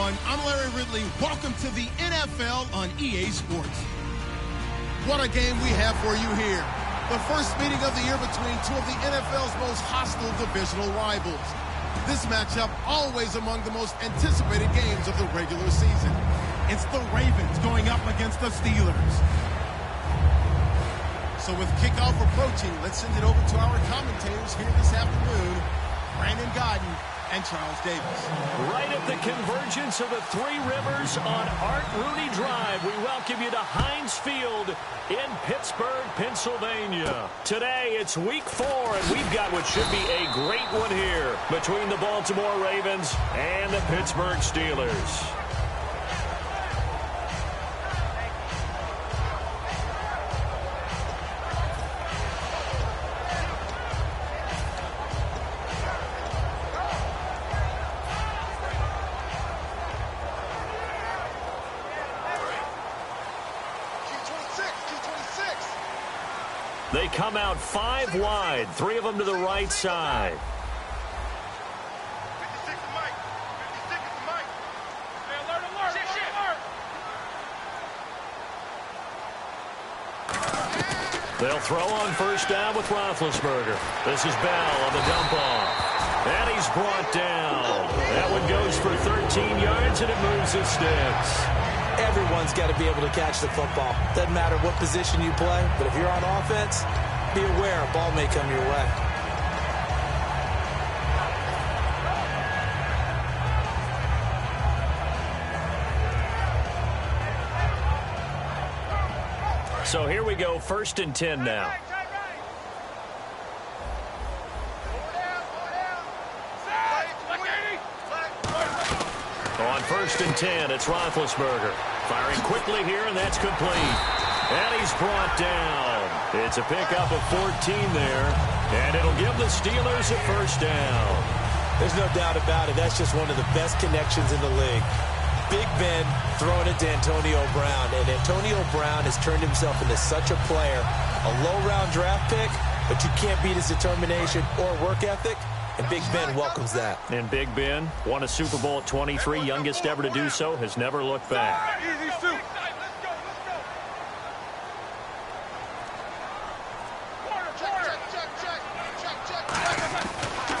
everyone. I'm Larry Ridley. Welcome to the NFL on EA Sports. What a game we have for you here. The first meeting of the year between two of the NFL's most hostile divisional rivals. This matchup always among the most anticipated games of the regular season. It's the Ravens going up against the Steelers. So with kickoff approaching, let's send it over to our commentators here this afternoon, Brandon Godden and Charles Davis. Right at the convergence of the Three Rivers on Art Rooney Drive, we welcome you to Heinz Field in Pittsburgh, Pennsylvania. Today, it's week 4, and we've got what should be a great one here between the Baltimore Ravens and the Pittsburgh Steelers. They come out 5 wide, 3 of them to the right side. 56 to Mike. 56 to Mike. Hey, alert. They'll throw on first down with Roethlisberger. This is Bell on the dump off. And he's brought down. That one goes for 13 yards, and it moves the sticks. Everyone's got to be able to catch the football. Doesn't matter what position you play, but if you're on offense, be aware a ball may come your way. So here we go, 1st and 10 now. On 1st and 10, it's Roethlisberger. Firing quickly here, and that's complete. And he's brought down. It's a pickup of 14 there, and it'll give the Steelers a first down. There's no doubt about it. That's just one of the best connections in the league. Big Ben throwing it to Antonio Brown, and Antonio Brown has turned himself into such a player. A low-round draft pick, but you can't beat his determination or work ethic. And Big Ben welcomes that. And Big Ben won a Super Bowl at 23, youngest ever to do so, has never looked back. Easy, Stu.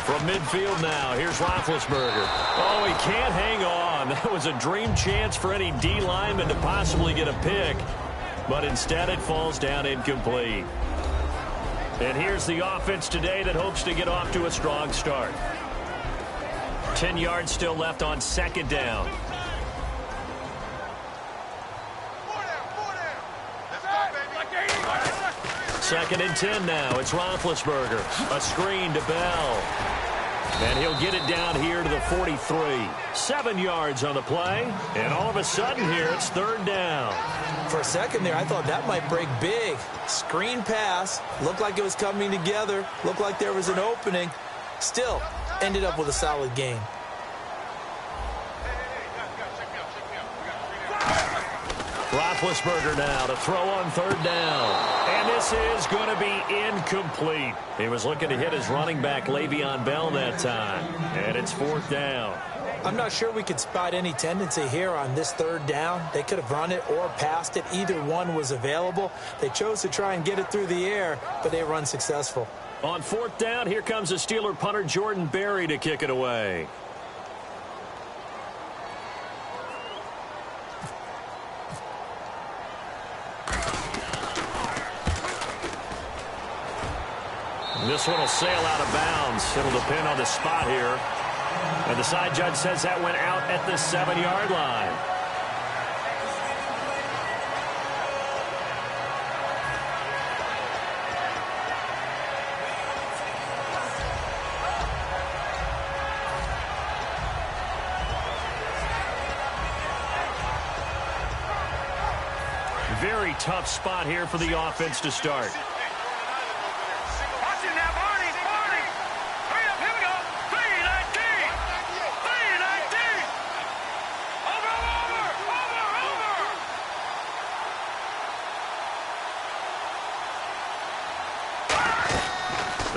From midfield now, here's Roethlisberger. Oh, he can't hang on. That was a dream chance for any D lineman to possibly get a pick. But instead it falls down incomplete. And here's the offense today that hopes to get off to a strong start. 10 yards still left on 2nd down. Second and 10 now. It's Roethlisberger. A screen to Bell. And he'll get it down here to the 43. 7 yards on the play. And all of a sudden here, it's 3rd down. For a second there, I thought that might break big. Screen pass. Looked like it was coming together. Looked like there was an opening. Still, ended up with a solid game. Roethlisberger now to throw on 3rd down. And this is going to be incomplete. He was looking to hit his running back, Le'Veon Bell, that time. And it's 4th down. I'm not sure we could spot any tendency here on this 3rd down. They could have run it or passed it. Either one was available. They chose to try and get it through the air, but they were unsuccessful. On 4th down, here comes the Steeler punter Jordan Berry to kick it away. This one will sail out of bounds. It'll depend on the spot here. And the side judge says that went out at the 7-yard line. Very tough spot here for the offense to start.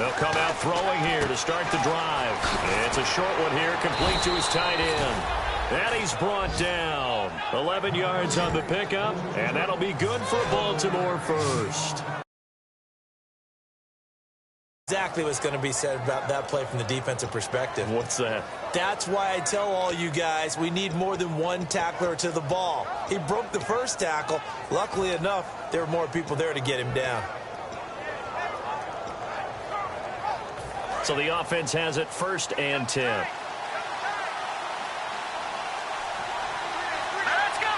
They'll come out throwing here to start the drive. It's a short one here, complete to his tight end. And he's brought down. 11 yards on the pickup, and that'll be good for a Baltimore first. Exactly what's going to be said about that play from the defensive perspective. What's that? That's why I tell all you guys we need more than one tackler to the ball. He broke the first tackle. Luckily enough, there were more people there to get him down. So the offense has it 1st and 10. Let's go.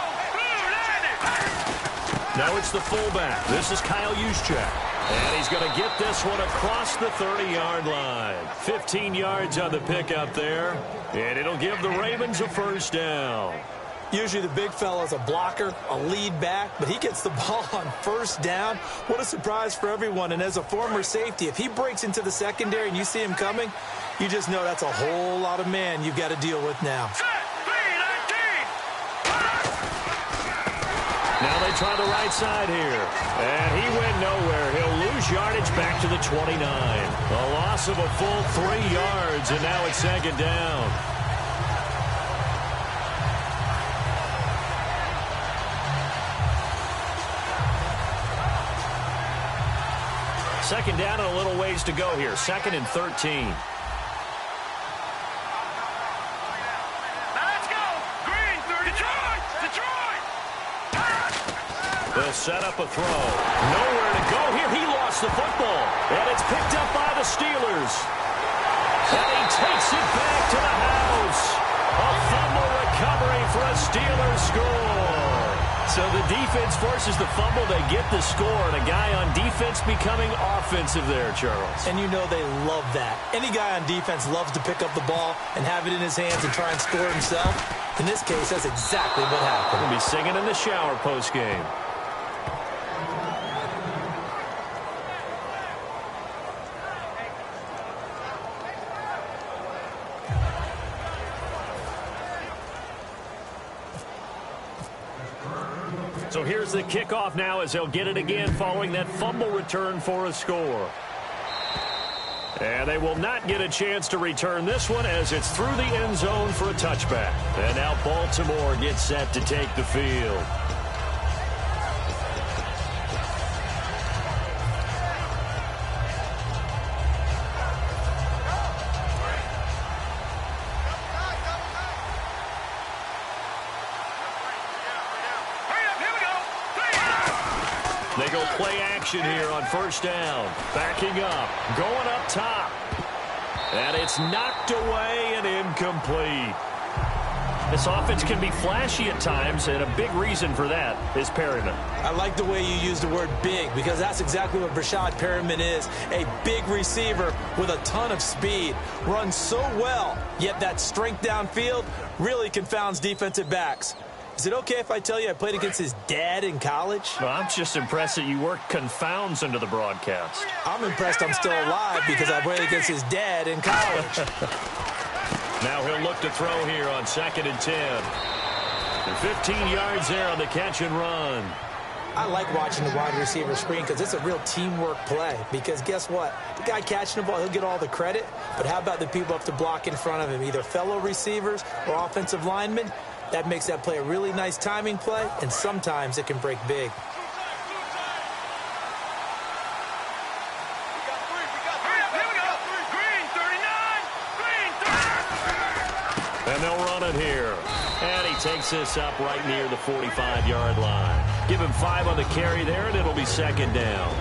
Now it's the fullback. This is Kyle Juszczyk. And he's going to get this one across the 30-yard line. 15 yards on the pickup there. And it'll give the Ravens a 1st down. Usually the big fella's a blocker, a lead back, but he gets the ball on 1st down. What a surprise for everyone. And as a former safety, if he breaks into the secondary and you see him coming, you just know that's a whole lot of man you've got to deal with now. Now they try the right side here. And he went nowhere. He'll lose yardage back to the 29. A loss of a full 3 yards, and now it's 2nd down. Second down and a little ways to go here. 2nd and 13. They'll set up a throw. Nowhere to go here. He lost the football. And it's picked up by the Steelers. And he takes it back to the house. A fumble recovery for a Steelers score. So the defense forces the fumble. They get the score. And a guy on defense becoming offensive there, Charles. And you know they love that. Any guy on defense loves to pick up the ball and have it in his hands and try and score himself. In this case, that's exactly what happened. He'll be singing in the shower postgame. So here's the kickoff now as they'll get it again following that fumble return for a score. And they will not get a chance to return this one as it's through the end zone for a touchback. And now Baltimore gets set to take the field. They go play action here on 1st down. Backing up, going up top. And it's knocked away and incomplete. This offense can be flashy at times, and a big reason for that is Perryman. I like the way you use the word big, because that's exactly what Brashad Perryman is. A big receiver with a ton of speed. Runs so well, yet that strength downfield really confounds defensive backs. Is it okay if I tell you I played against his dad in college? Well, I'm just impressed that you worked confounds into the broadcast. I'm impressed I'm still alive because I played against his dad in college. Now he'll look to throw here on 2nd and 10. And 15 yards there on the catch and run. I like watching the wide receiver screen because it's a real teamwork play. Because guess what? The guy catching the ball, he'll get all the credit. But how about the people up to block in front of him, either fellow receivers or offensive linemen? That makes that play a really nice timing play, and sometimes it can break big. And they'll run it here. And he takes this up right near the 45-yard line. Give him 5 on the carry there, and it'll be 2nd down.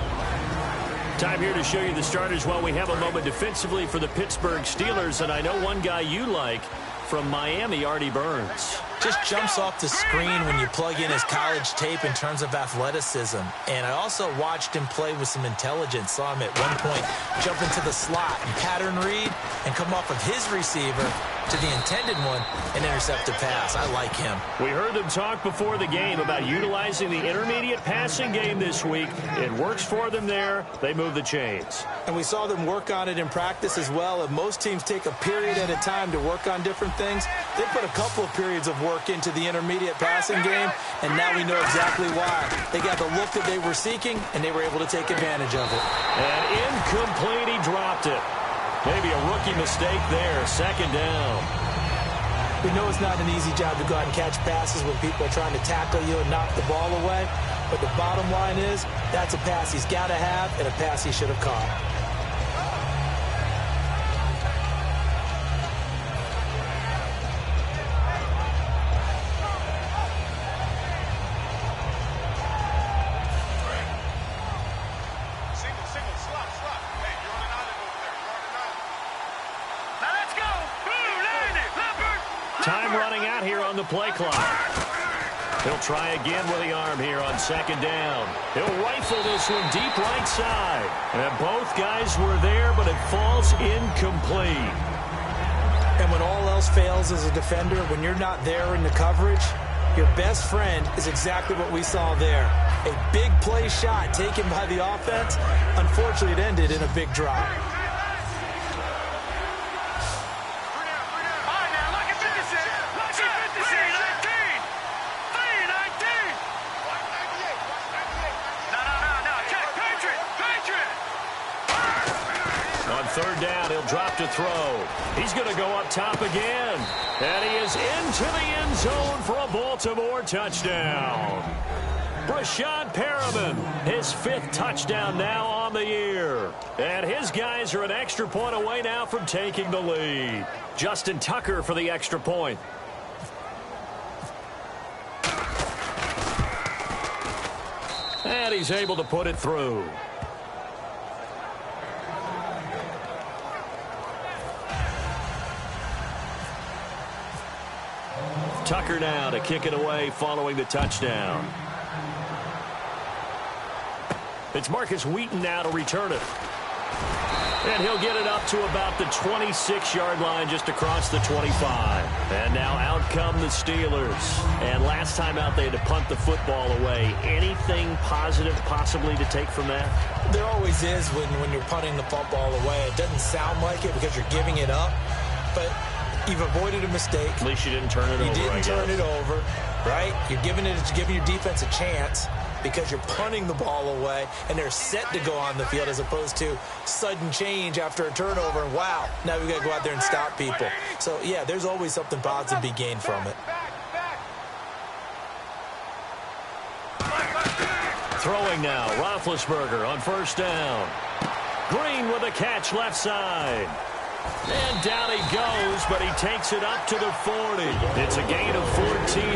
Time here to show you the starters while we have a moment defensively for the Pittsburgh Steelers. And I know one guy you like from Miami, Artie Burns. Just jumps off the screen when you plug in his college tape in terms of athleticism. And I also watched him play with some intelligence. Saw him at one point jump into the slot and pattern read and come off of his receiver to the intended one and intercept a pass. I like him. We heard them talk before the game about utilizing the intermediate passing game this week. It works for them there. They move the chains. And we saw them work on it in practice as well. If most teams take a period at a time to work on different things, they put a couple of periods of work into the intermediate passing game, and now we know exactly why. They got the look that they were seeking, and they were able to take advantage of it. And incomplete, he dropped it. Maybe a rookie mistake there. 2nd down. We know it's not an easy job to go out and catch passes when people are trying to tackle you and knock the ball away. But the bottom line is, that's a pass he's got to have and a pass he should have caught. Time running out here on the play clock. He'll try again with the arm here on second down. He'll rifle this one deep right side. And both guys were there, but it falls incomplete. And when all else fails as a defender, when you're not there in the coverage, your best friend is exactly what we saw there. A big play shot taken by the offense. Unfortunately, it ended in a big drop. Third down, he'll drop to throw. He's going to go up top again. And he is into the end zone for a Baltimore touchdown. Brashad Perriman, his 5th touchdown now on the year. And his guys are an extra point away now from taking the lead. Justin Tucker for the extra point. And he's able to put it through. Tucker now to kick it away following the touchdown. It's Marcus Wheaton now to return it. And he'll get it up to about the 26-yard line just across the 25. And now out come the Steelers. And last time out they had to punt the football away. Anything positive possibly to take from that? There always is when you're punting the football away. It doesn't sound like it because you're giving it up. But you've avoided a mistake. At least you didn't turn it over. You didn't turn it over, right? You're giving your defense a chance because you're punting the ball away, and they're set to go on the field as opposed to sudden change after a turnover. And wow, now we've got to go out there and stop people. So, yeah, there's always something positive to be gained from it. Throwing now, Roethlisberger on first down. Green with a catch left side. And down he goes, but he takes it up to the 40. It's a gain of 14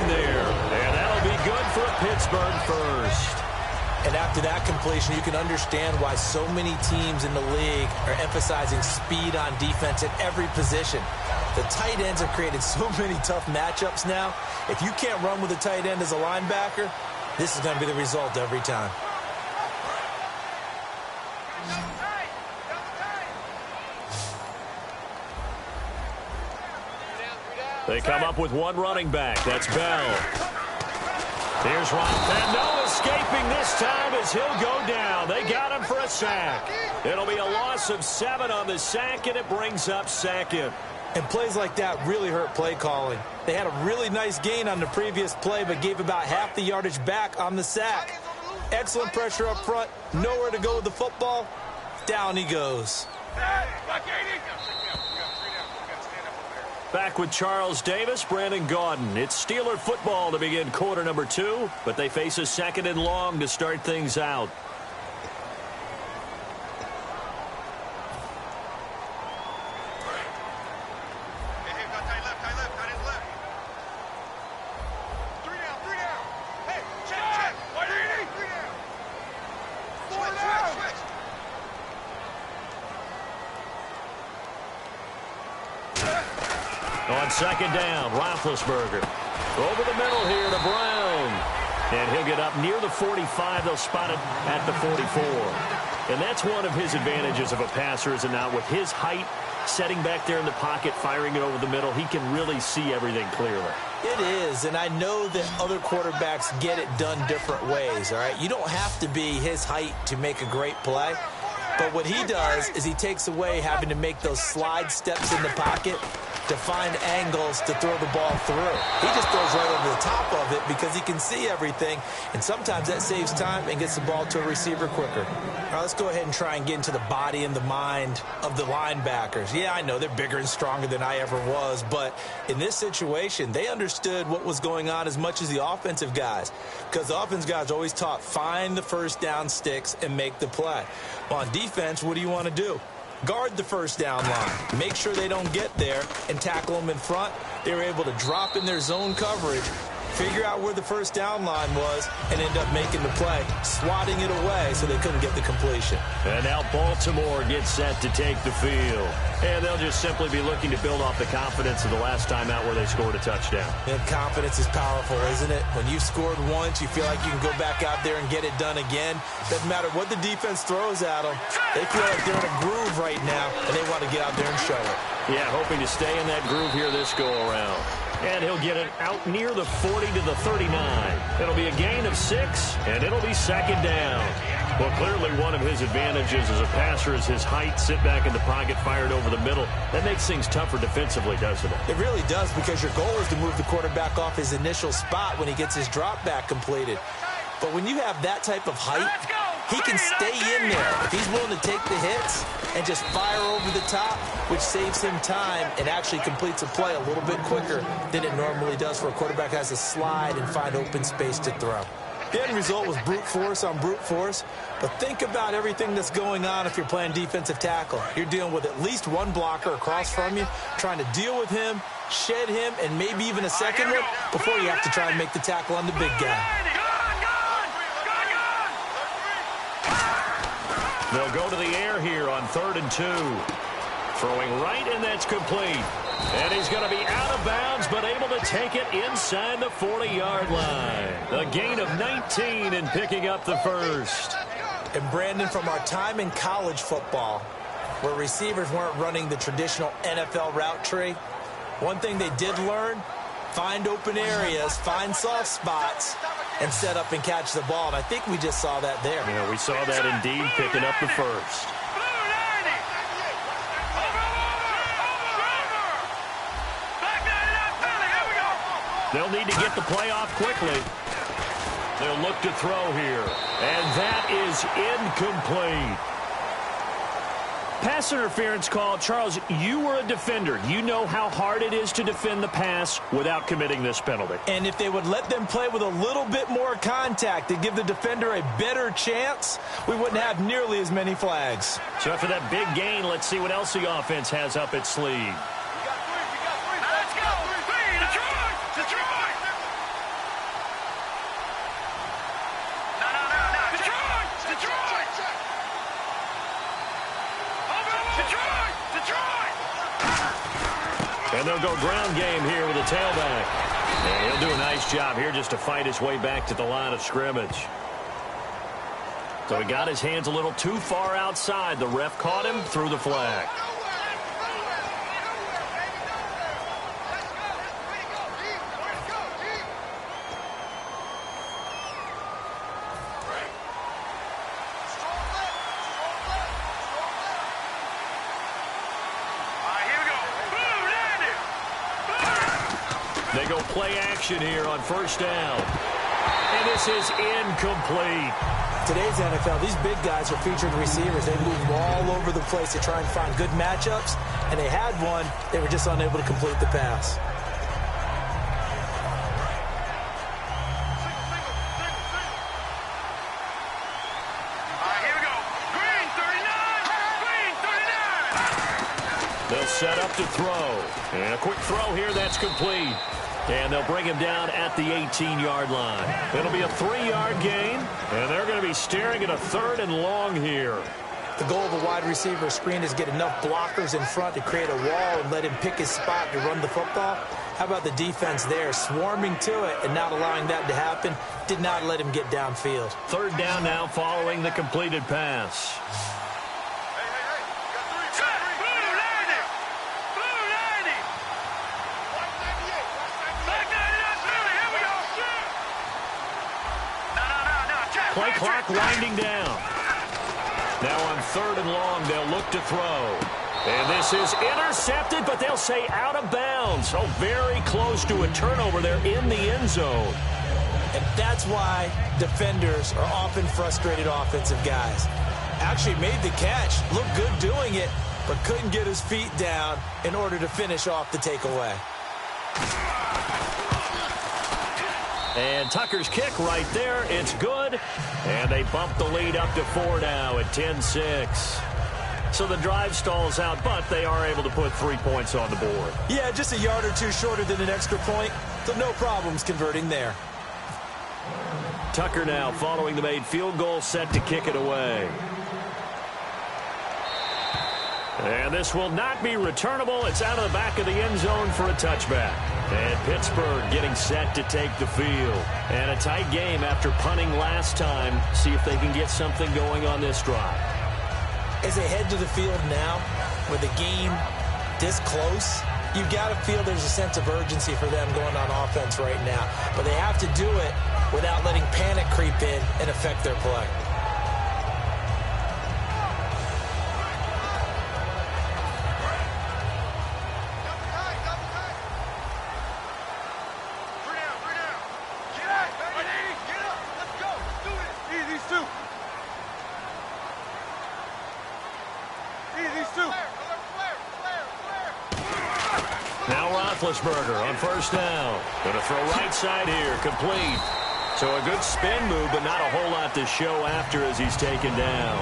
there. And that'll be good for a Pittsburgh first. And after that completion, you can understand why so many teams in the league are emphasizing speed on defense at every position. The tight ends have created so many tough matchups now. If you can't run with a tight end as a linebacker, this is going to be the result every time. They come up with one running back. That's Bell. Here's Ron. And no escaping this time as he'll go down. They got him for a sack. It'll be a loss of 7 on the sack, and it brings up second. And plays like that really hurt play calling. They had a really nice gain on the previous play, but gave about half the yardage back on the sack. Excellent pressure up front. Nowhere to go with the football. Down he goes. Back with Charles Davis, Brandon Gaudin. It's Steeler football to begin quarter number 2, but they face a 2nd and long to start things out. On second down, Roethlisberger. Over the middle here to Brown. And he'll get up near the 45. They'll spot it at the 44. And that's one of his advantages of a passer, is it not? With his height, setting back there in the pocket, firing it over the middle, he can really see everything clearly. It is, and I know that other quarterbacks get it done different ways, all right? You don't have to be his height to make a great play. But what he does is he takes away having to make those slide steps in the pocket. to find angles to throw the ball through. He just throws right over the top of it because he can see everything, and sometimes that saves time and gets the ball to a receiver quicker. All right, let's go ahead and try and get into the body and the mind of the linebackers. Yeah, I know they're bigger and stronger than I ever was, but in this situation, they understood what was going on as much as the offensive guys, because the offensive guys always taught find the first down sticks and make the play. Well, on defense, what do you want to do? Guard the first down line. Make sure they don't get there and tackle them in front. They were able to drop in their zone coverage, figure out where the first down line was, and end up making the play, swatting it away so they couldn't get the completion. And now Baltimore gets set to take the field. And they'll just simply be looking to build off the confidence of the last time out where they scored a touchdown. And confidence is powerful, isn't it? When you've scored once, you feel like you can go back out there and get it done again. Doesn't matter what the defense throws at them. They feel like they're in a groove right now, and they want to get out there and show it. Yeah, hoping to stay in that groove here this go-around. And he'll get it out near the 40 to the 39. It'll be a gain of 6, and it'll be second down. Well, clearly one of his advantages as a passer is his height. Sit back in the pocket, fired over the middle. That makes things tougher defensively, doesn't it? It really does, because your goal is to move the quarterback off his initial spot when he gets his drop back completed. But when you have that type of height, he can stay in there if he's willing to take the hits and just fire over the top, which saves him time and actually completes a play a little bit quicker than it normally does for a quarterback who has to slide and find open space to throw. The end result was brute force on brute force, but think about everything that's going on if you're playing defensive tackle. You're dealing with at least one blocker across from you, trying to deal with him, shed him, and maybe even a second one before you have to try and make the tackle on the big guy. They'll go to the air here on 3rd and 2. Throwing right, and that's complete. And he's going to be out of bounds, but able to take it inside the 40-yard line. A gain of 19 and picking up the first. And Brandon, from our time in college football, where receivers weren't running the traditional NFL route tree, one thing they did learn, find open areas, find soft spots, and set up and catch the ball. And I think we just saw that there. Yeah, we saw that indeed, picking up the first. They'll need to get the play off quickly. They'll look to throw here. And that is incomplete. Pass interference call. Charles, you were a defender. You know how hard it is to defend the pass without committing this penalty. And if they would let them play with a little bit more contact to give the defender a better chance, we wouldn't have nearly as many flags. So after that big gain, let's see what else the offense has up its sleeve. And they'll go ground game here with a tailback. And he'll do a nice job here just to fight his way back to the line of scrimmage. So he got his hands a little too far outside. The ref caught him, threw the flag. They go play action here on first down. And this is incomplete. Today's NFL, these big guys are featured receivers. They move all over the place to try and find good matchups. And they had one. They were just unable to complete the pass. They'll set up to throw. And a quick throw here, that's complete. And they'll bring him down at the 18-yard line. It'll be a 3-yard gain, and they're going to be staring at a 3rd and long here. The goal of a wide receiver screen is get enough blockers in front to create a wall and let him pick his spot to run the football. How about the defense there, swarming to it and not allowing that to happen? Did not let him get downfield. 3rd down now following the completed pass. Play clock winding down. Now on 3rd and long, they'll look to throw. And this is intercepted, but they'll say out of bounds. So very close to a turnover there in the end zone. And that's why defenders are often frustrated offensive guys. Actually made the catch, looked good doing it, but couldn't get his feet down in order to finish off the takeaway. And Tucker's kick right there. It's good. And they bump the lead up to 4 now at 10-6. So the drive stalls out, but they are able to put 3 points on the board. Yeah, just a yard or two shorter than an extra point, so no problems converting there. Tucker now following the made field goal, set to kick it away. And this will not be returnable. It's out of the back of the end zone for a touchback. And Pittsburgh getting set to take the field. And a tight game after punting last time. See if they can get something going on this drive. As they head to the field now, with the game this close, you've got to feel there's a sense of urgency for them going on offense right now. But they have to do it without letting panic creep in and affect their play. Now Roethlisberger on first down. Going to throw right side here, complete. So a good spin move, but not a whole lot to show after as he's taken down.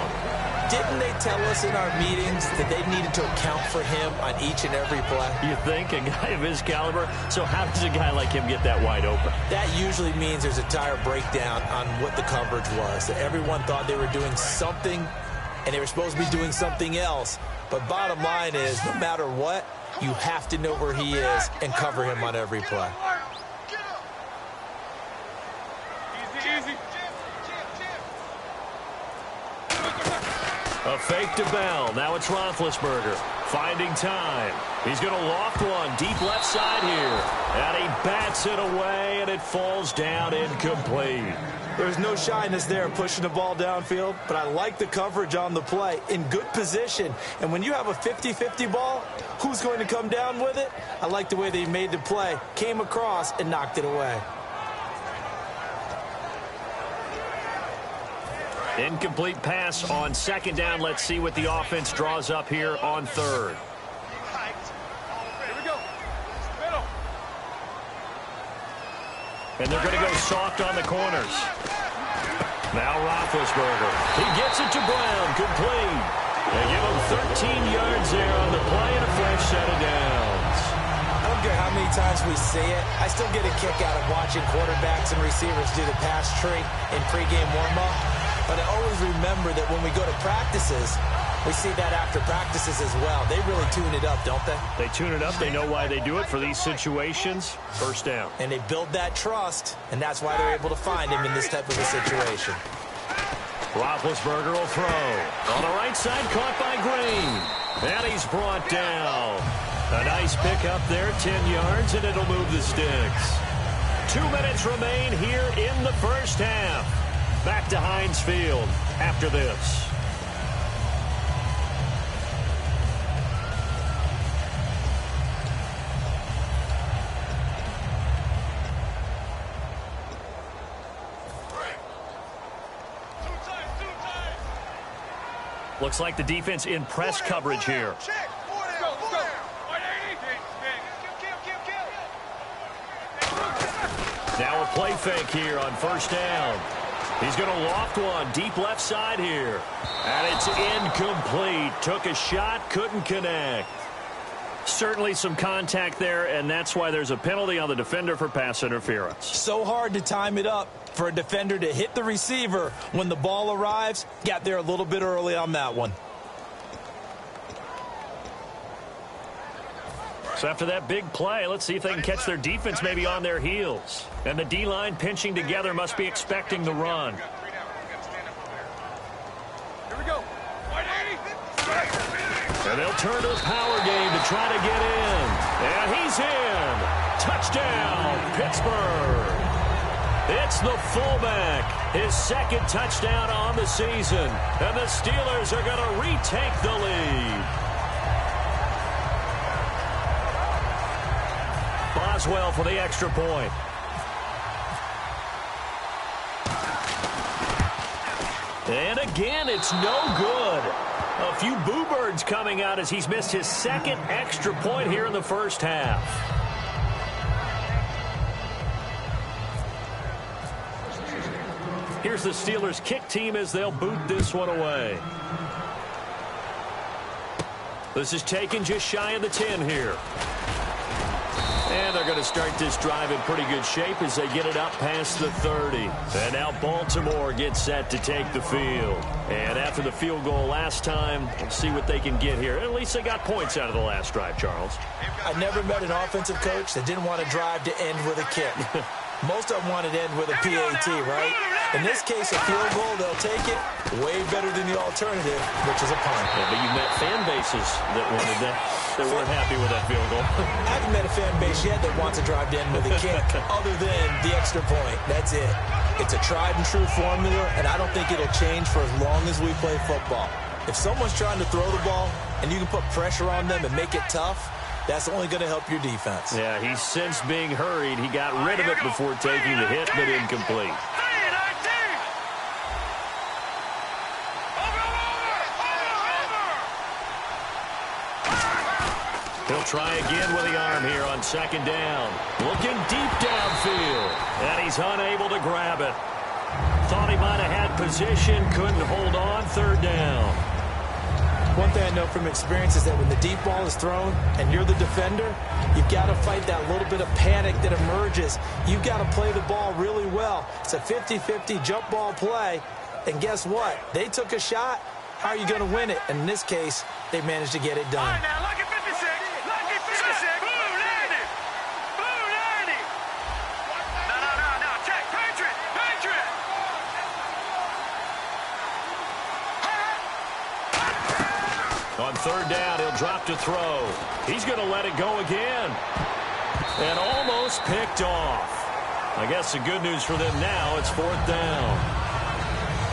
Didn't they tell us in our meetings that they needed to account for him on each and every play? You think? A guy of his caliber? So how does a guy like him get that wide open? That usually means there's a tire breakdown on what the coverage was. That everyone thought they were doing something, and they were supposed to be doing something else. But bottom line is, no matter what, you have to know where he is and cover him on every play. A fake to Bell. Now it's Roethlisberger finding time. He's going to loft one deep left side here. And he bats it away, and it falls down incomplete. There's no shyness there pushing the ball downfield, but I like the coverage on the play. In good position. And when you have a 50-50 ball, who's going to come down with it? I like the way they made the play, came across, and knocked it away. Incomplete pass on second down. Let's see what the offense draws up here on third. Here we go. Middle. And they're going to go soft on the corners. Now Roethlisberger. He gets it to Brown. Complete. They give him 13 yards there on the play and a fresh set of downs. I don't care how many times we see it. I still get a kick out of watching quarterbacks and receivers do the pass tree in pregame warm-up. But I always remember that when we go to practices, we see that after practices as well. They really tune it up, don't they? They tune it up. They know why they do it for these situations. First down. And they build that trust, and that's why they're able to find him in this type of a situation. Roethlisberger will throw. On the right side, caught by Green. And he's brought down. A nice pickup there, 10 yards, and it'll move the sticks. 2 minutes remain here in the first half. Back to Heinz Field after this. Looks like the defense in press coverage here. Now a play fake here on first down. He's going to loft one deep left side here. And it's incomplete. Took a shot, couldn't connect. Certainly some contact there, and that's why there's a penalty on the defender for pass interference. So hard to time it up for a defender to hit the receiver when the ball arrives. Got there a little bit early on that one. So after that big play, let's see if they can catch their defense maybe on their heels. And the D-line pinching together must be expecting the run. Here we go. And they'll turn to a power game to try to get in. And he's in. Touchdown, Pittsburgh. It's the fullback. His second touchdown on the season. And the Steelers are going to retake the lead. Boswell for the extra point. And again, it's no good. A few boo birds coming out as he's missed his second extra point here in the first half. Here's the Steelers' kick team as they'll boot this one away. This is taken just shy of the 10 here. And they're going to start this drive in pretty good shape as they get it up past the 30. And now Baltimore gets set to take the field. And after the field goal last time, we'll see what they can get here. At least they got points out of the last drive, Charles. I never met an offensive coach that didn't want to drive to end with a kick. Most of them wanted to end with a PAT, right? In this case, a field goal, they'll take it. Way better than the alternative, which is a punt. Yeah, but you've met fan bases that wanted that, that weren't happy with that field goal. I haven't met a fan base yet that wants to drive to end with a kick other than the extra point. That's it. It's a tried and true formula, and I don't think it'll change for as long as we play football. If someone's trying to throw the ball and you can put pressure on them and make it tough, that's only going to help your defense. Yeah, he's since being hurried. He got rid of it before taking the hit, but incomplete. He'll try again with the arm here on second down. Looking deep downfield, and he's unable to grab it. Thought he might have had position, couldn't hold on, third down. One thing I know from experience is that when the deep ball is thrown and you're the defender, you've got to fight that little bit of panic that emerges. You've got to play the ball really well. It's a 50-50 jump ball play, and guess what? They took a shot. How are you going to win it? And in this case, they managed to get it done. All right, now, lucky 56. Lucky 56. Boom, 90. Boom, 90. No. Check. Patriot. On third down, he'll drop to throw. He's going to let it go again. And almost picked off. I guess the good news for them now, it's fourth down.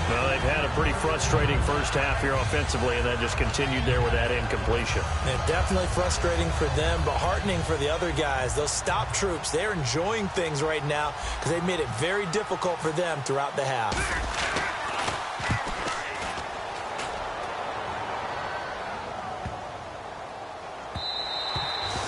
Well, they've had a pretty frustrating first half here offensively, and that just continued there with that incompletion. And definitely frustrating for them, but heartening for the other guys. Those stop troops, they're enjoying things right now because they've made it very difficult for them throughout the half.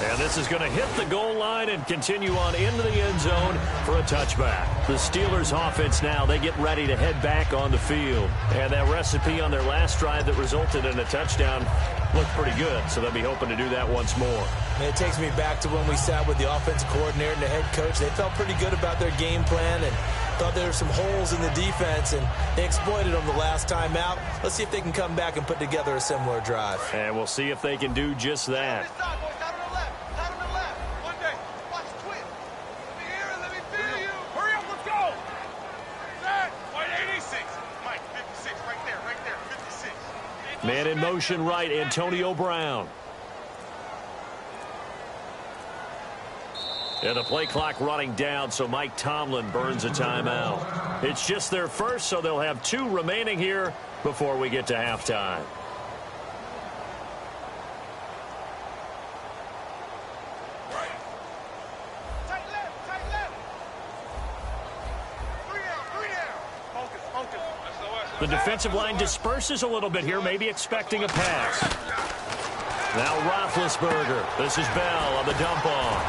And this is going to hit the goal line and continue on into the end zone for a touchback. The Steelers offense now, they get ready to head back on the field. And that recipe on their last drive that resulted in a touchdown looked pretty good, so they'll be hoping to do that once more. And it takes me back to when we sat with the offensive coordinator and the head coach. They felt pretty good about their game plan and thought there were some holes in the defense, and they exploited them the last time out. Let's see if they can come back and put together a similar drive. And we'll see if they can do just that. Man in motion right, Antonio Brown. And the play clock running down, so Mike Tomlin burns a timeout. It's just their first, so they'll have 2 remaining here before we get to halftime. The defensive line disperses a little bit here, maybe expecting a pass. Now Roethlisberger. This is Bell on the dump off.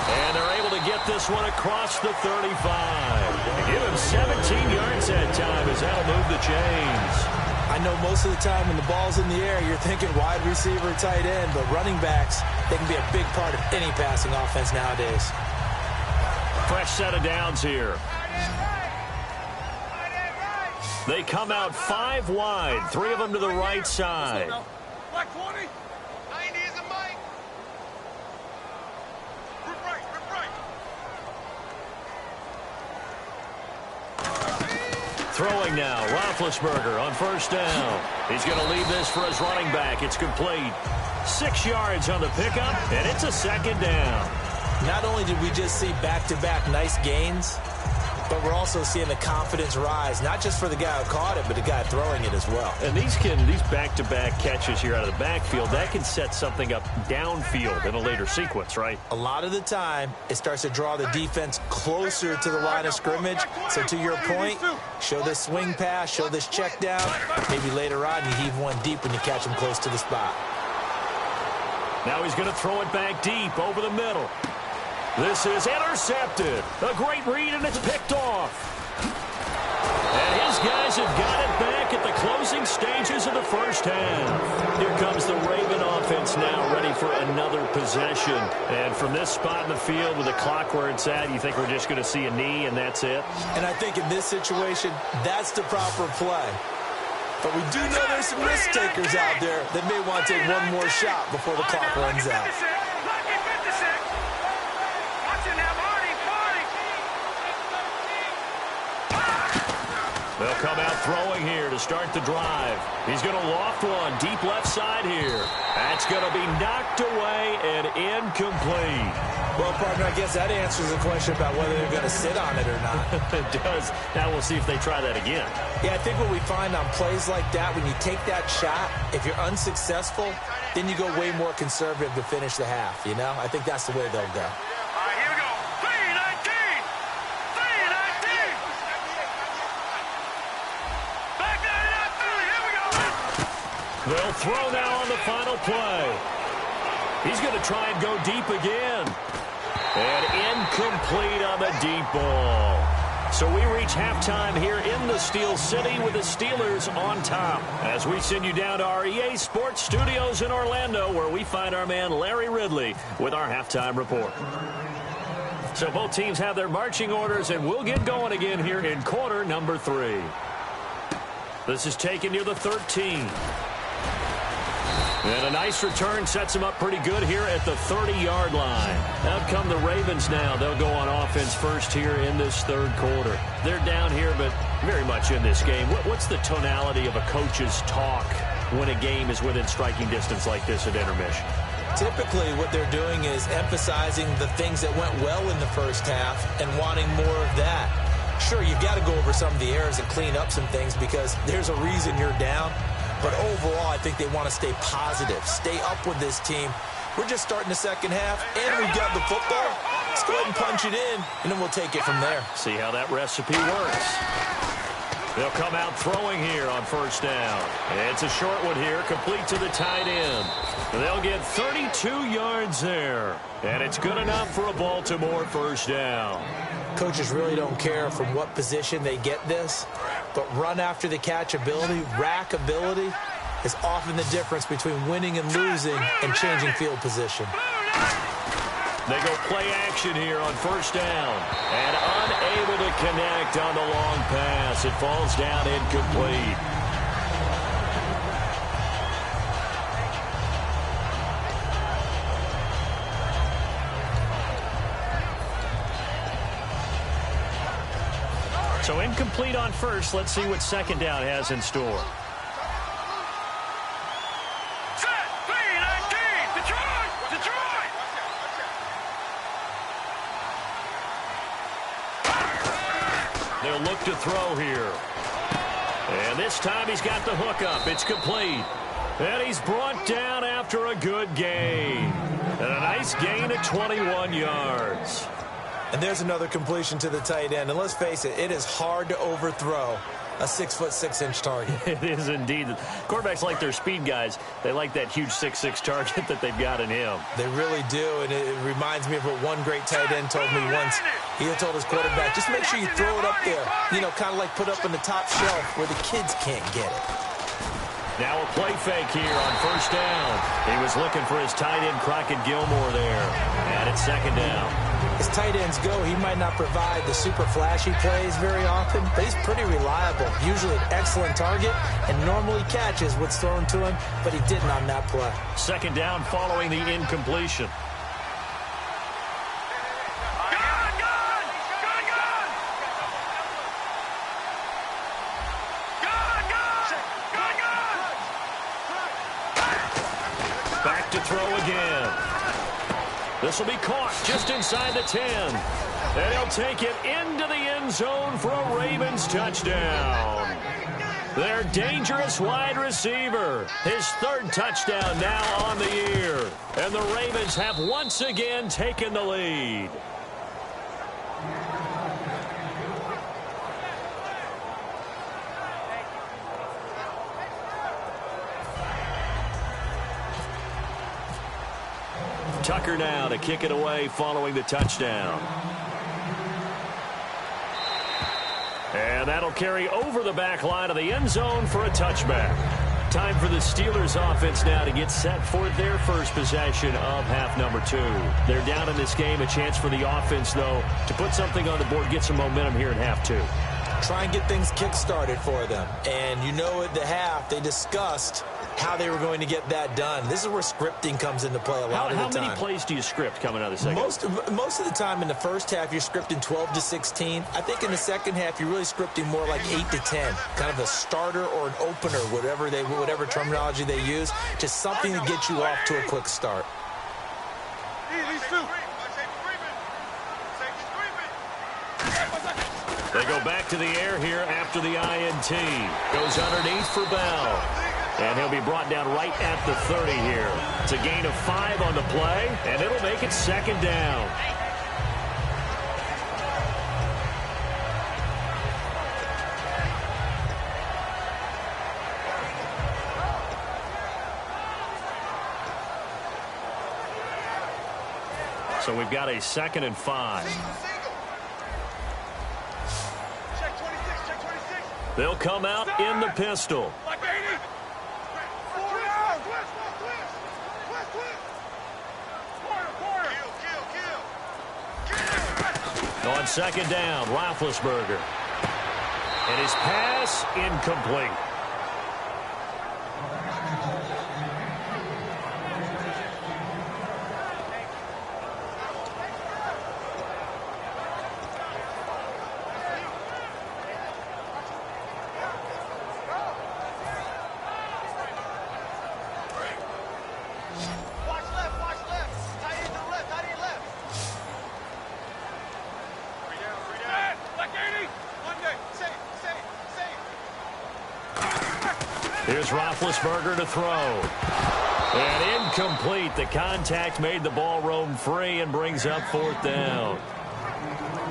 And they're able to get this one across the 35. Give him 17 yards that time as that'll move the chains. I know most of the time when the ball's in the air, you're thinking wide receiver, tight end, but running backs, they can be a big part of any passing offense nowadays. Fresh set of downs here. They come out 5 wide, 3 of them to the right side. Black 20. 90 is a Mike. Rip right. Throwing now, Roethlisberger on first down. He's going to leave this for his running back. It's complete. 6 yards on the pickup, and it's a second down. Not only did we just see back-to-back nice gains, but we're also seeing the confidence rise, not just for the guy who caught it, but the guy throwing it as well. And these back-to-back catches here out of the backfield, that can set something up downfield in a later sequence, right? A lot of the time, it starts to draw the defense closer to the line of scrimmage. So to your point, show this swing pass, show this check down. Maybe later on, you heave one deep when you catch him close to the spot. Now he's going to throw it back deep over the middle. This is intercepted. A great read, and it's picked off. And his guys have got it back at the closing stages of the first half. Here comes the Raven offense now, ready for another possession. And from this spot in the field with the clock where it's at, you think we're just going to see a knee and that's it? And I think in this situation, that's the proper play. But we do know there's some risk takers out there that may want to take one more shot before the clock runs out. They'll come out throwing here to start the drive. He's going to loft one deep left side here. That's going to be knocked away and incomplete. Well, partner, I guess that answers the question about whether they're going to sit on it or not. It does. Now we'll see if they try that again. Yeah, I think what we find on plays like that, when you take that shot, if you're unsuccessful, then you go way more conservative to finish the half, you know? I think that's the way they'll go. All right, here we go. 3-19. 3-19. Back down to that Philly. Here we go. They'll throw now on the final play. He's going to try and go deep again. And incomplete on the deep ball. So we reach halftime here in the Steel City with the Steelers on top. As we send you down to our EA Sports Studios in Orlando, where we find our man Larry Ridley with our halftime report. So both teams have their marching orders, and we'll get going again here in quarter number 3. This is taken near the 13. And a nice return sets him up pretty good here at the 30-yard line. Out come the Ravens now. They'll go on offense first here in this third quarter. They're down here, but very much in this game. What's the tonality of a coach's talk when a game is within striking distance like this at intermission? Typically, what they're doing is emphasizing the things that went well in the first half and wanting more of that. Sure, you've got to go over some of the errors and clean up some things because there's a reason you're down. But overall, I think they want to stay positive, stay up with this team. We're just starting the second half, and we've got the football. Let's go ahead and punch it in, and then we'll take it from there. See how that recipe works. They'll come out throwing here on first down. It's a short one here, complete to the tight end. They'll get 32 yards there, and it's good enough for a Baltimore first down. Coaches really don't care from what position they get this, but run after the catch ability, rack ability, is often the difference between winning and losing and changing field position. They go play action here on first down, and unable to connect on the long pass. It falls down incomplete. So incomplete on first. Let's see what second down has in store. Set. 3-19. Detroit. Detroit. They'll look to throw here. And this time he's got the hook up. It's complete. And he's brought down after a good gain. And a nice gain at 21 yards. And there's another completion to the tight end. And let's face it, it is hard to overthrow a 6'6" target. It is indeed. Quarterbacks like their speed guys. They like that huge 6'6" target that they've got in him. They really do, and it reminds me of what one great tight end told me once. He had told his quarterback, just make sure you throw it up there. You know, kind of like put up on the top shelf where the kids can't get it. Now a play fake here on first down. He was looking for his tight end, Crockett Gilmore, there. And it's second down. As tight ends go, he might not provide the super flashy plays very often, but he's pretty reliable. Usually an excellent target, and normally catches what's thrown to him, but he didn't on that play. Second down following the incompletion. Back to throw again. This will be caught just inside the 10. And he'll take it into the end end zone for a Ravens touchdown. Their dangerous wide receiver. His third touchdown now on the year. And the Ravens have once again taken the lead. Tucker now to kick it away following the touchdown. And that'll carry over the back line of the end zone for a touchback. Time for the Steelers offense now to get set for their first possession of half number 2. They're down in this game. A chance for the offense, though, to put something on the board, get some momentum here in half 2. Try and get things kick-started for them. And you know at the half, they discussed how they were going to get that done. This is where scripting comes into play a lot of the time. How many plays do you script coming out of the second? Most of the time in the first half, you're scripting 12 to 16. I think in the second half, you're really scripting more like 8 to 10. Kind of a starter or an opener, whatever terminology they use. Just something to get you off to a quick start. They go back to the air here after the INT. Goes underneath for Bell. And he'll be brought down right at the 30 here. It's a gain of 5 on the play, and it'll make it second down. So we've got a 2nd and 5. They'll come out in the pistol. On second down, Roethlisberger. And his pass incomplete. Here's Roethlisberger to throw. And incomplete. The contact made the ball roam free and brings up 4th down.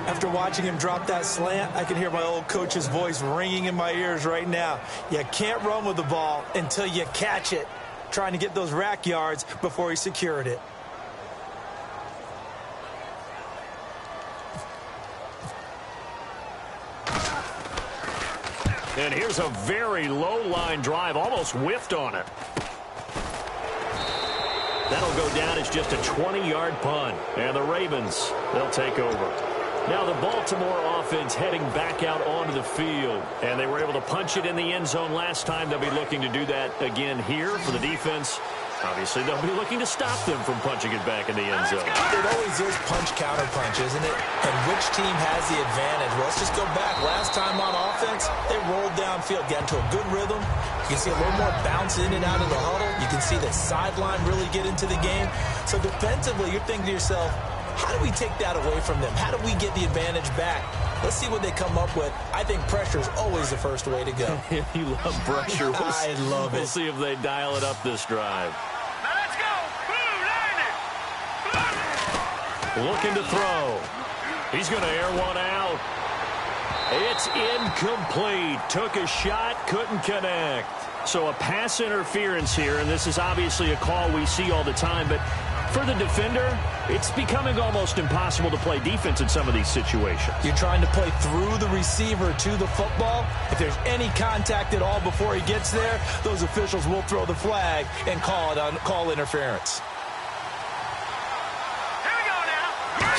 After watching him drop that slant, I can hear my old coach's voice ringing in my ears right now. You can't run with the ball until you catch it. Trying to get those rack yards before he secured it. And here's a very low-line drive, almost whiffed on it. That'll go down as just a 20-yard punt. And the Ravens, they'll take over. Now the Baltimore offense heading back out onto the field. And they were able to punch it in the end zone last time. They'll be looking to do that again here for the defense. Obviously, they'll be looking to stop them from punching it back in the end zone. It always is punch-counter punch, isn't it? And which team has the advantage? Well, let's just go back. Last time on offense, they rolled downfield, got into a good rhythm. You can see a little more bounce in and out of the huddle. You can see the sideline really get into the game. So defensively, you're thinking to yourself, how do we take that away from them? How do we get the advantage back? Let's see what they come up with. I think pressure is always the first way to go. You love pressure. I love it. We'll see if they dial it up this drive. Looking to throw. He's going to air one out. It's incomplete. Took a shot, couldn't connect. So a pass interference here, and this is obviously a call we see all the time, but for the defender, it's becoming almost impossible to play defense in some of these situations. You're trying to play through the receiver to the football. If there's any contact at all before he gets there, those officials will throw the flag and call interference.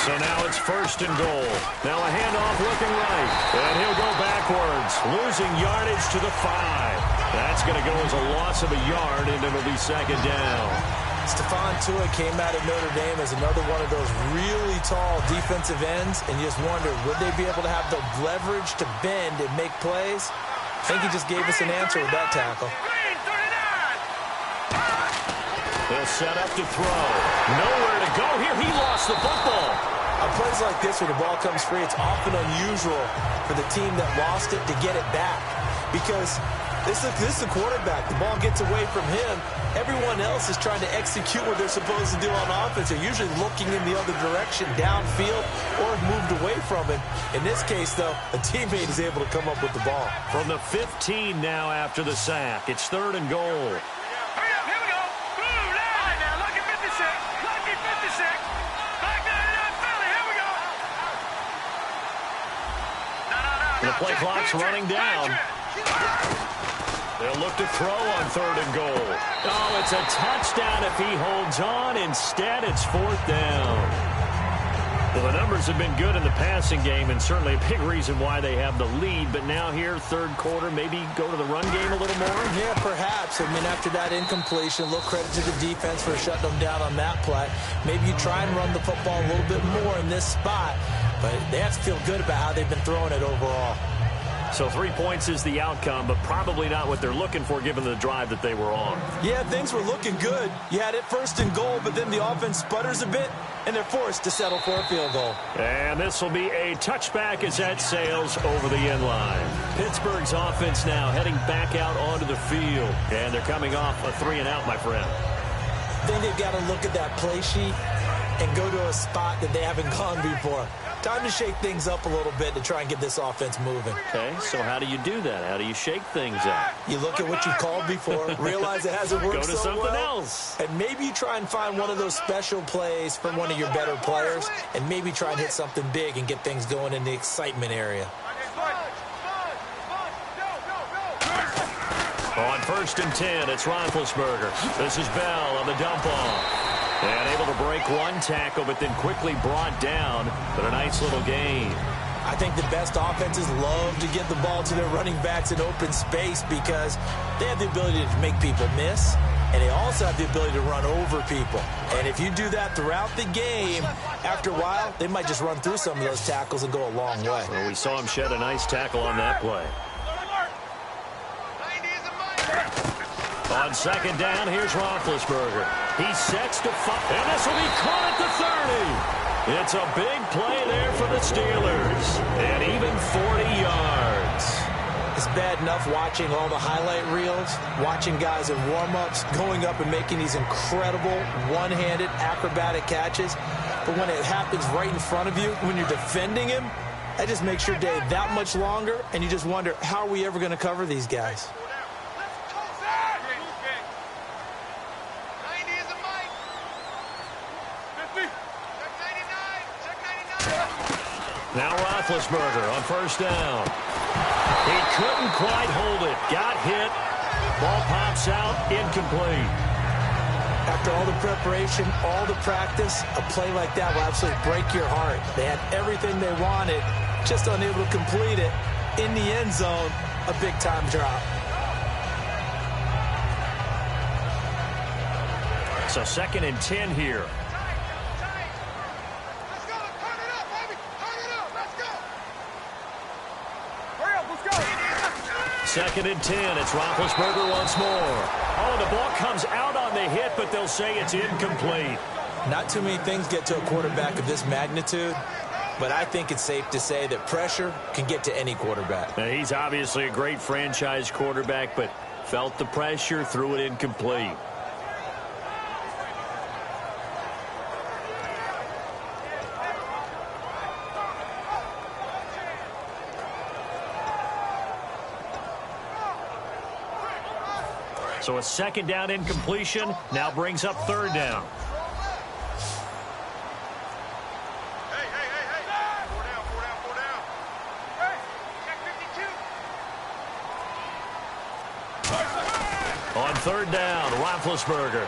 So now it's 1st and goal. Now a handoff looking right. And he'll go backwards, losing yardage to the 5. That's going to go as a loss of a yard, and it'll be 2nd down. Stephon Tuitt came out of Notre Dame as another one of those really tall defensive ends, and you just wonder, would they be able to have the leverage to bend and make plays? I think he just gave us an answer with that tackle. They'll set up to throw. Nowhere to go here. He lost the football. I'll plays like this where the ball comes free, it's often unusual for the team that lost it to get it back. Because this is the quarterback. The ball gets away from him. Everyone else is trying to execute what they're supposed to do on offense. They're usually looking in the other direction, downfield, or moved away from him. In this case, though, a teammate is able to come up with the ball. From the 15 now after the sack. It's 3rd and goal. Hurry up, here we go. Boom, all right, now, lucky 56. Lucky 56. Back down, Philly, here we go. No. The play clock's running down. They'll look to throw on 3rd and goal. Oh, it's a touchdown if he holds on. Instead, it's 4th down. Well, the numbers have been good in the passing game, and certainly a big reason why they have the lead. But now here, 3rd quarter, maybe go to the run game a little more? Yeah, perhaps. I mean, after that incompletion, a little credit to the defense for shutting them down on that play. Maybe you try and run the football a little bit more in this spot. But they have to feel good about how they've been throwing it overall. So 3 points is the outcome, but probably not what they're looking for given the drive that they were on. Yeah, things were looking good. You had it 1st and goal, but then the offense sputters a bit, and they're forced to settle for a field goal. And this will be a touchback as that sails over the end line. Pittsburgh's offense now heading back out onto the field, and they're coming off a 3-and-out, my friend. I think they've got to look at that play sheet and go to a spot that they haven't gone before. Time to shake things up a little bit to try and get this offense moving. Okay, so how do you do that? How do you shake things up? You look at what you've called before, realize it hasn't worked Go to so something well, else. and maybe you try and find one of those special plays from one of your better players, and maybe try and hit something big and get things going in the excitement area. On 1st and 10, it's Roethlisberger. This is Bell on the dump off. And able to break one tackle, but then quickly brought down. But a nice little gain. I think the best offenses love to get the ball to their running backs in open space because they have the ability to make people miss, and they also have the ability to run over people. And if you do that throughout the game, after a while, they might just run through some of those tackles and go a long way. Well, we saw him shed a nice tackle on that play. On 2nd down, here's Roethlisberger. He sets to fire, and this will be caught at the 30. It's a big play there for the Steelers, and even 40 yards. It's bad enough watching all the highlight reels, watching guys in warm-ups, going up and making these incredible one-handed acrobatic catches. But when it happens right in front of you, when you're defending him, that just makes your day that much longer, and you just wonder, how are we ever going to cover these guys? Now Roethlisberger on 1st down. He couldn't quite hold it. Got hit. Ball pops out. Incomplete. After all the preparation, all the practice, a play like that will absolutely break your heart. They had everything they wanted, just unable to complete it. In the end zone, a big-time drop. So 2nd and 10 here. 2nd and 10. It's Roethlisberger once more. Oh, the ball comes out on the hit, but they'll say it's incomplete. Not too many things get to a quarterback of this magnitude, but I think it's safe to say that pressure can get to any quarterback. Now, he's obviously a great franchise quarterback, but felt the pressure, threw it incomplete. So a 2nd down incompletion now brings up 3rd down. Hey. 4 down. Hey, check 52. On 3rd down, Roethlisberger.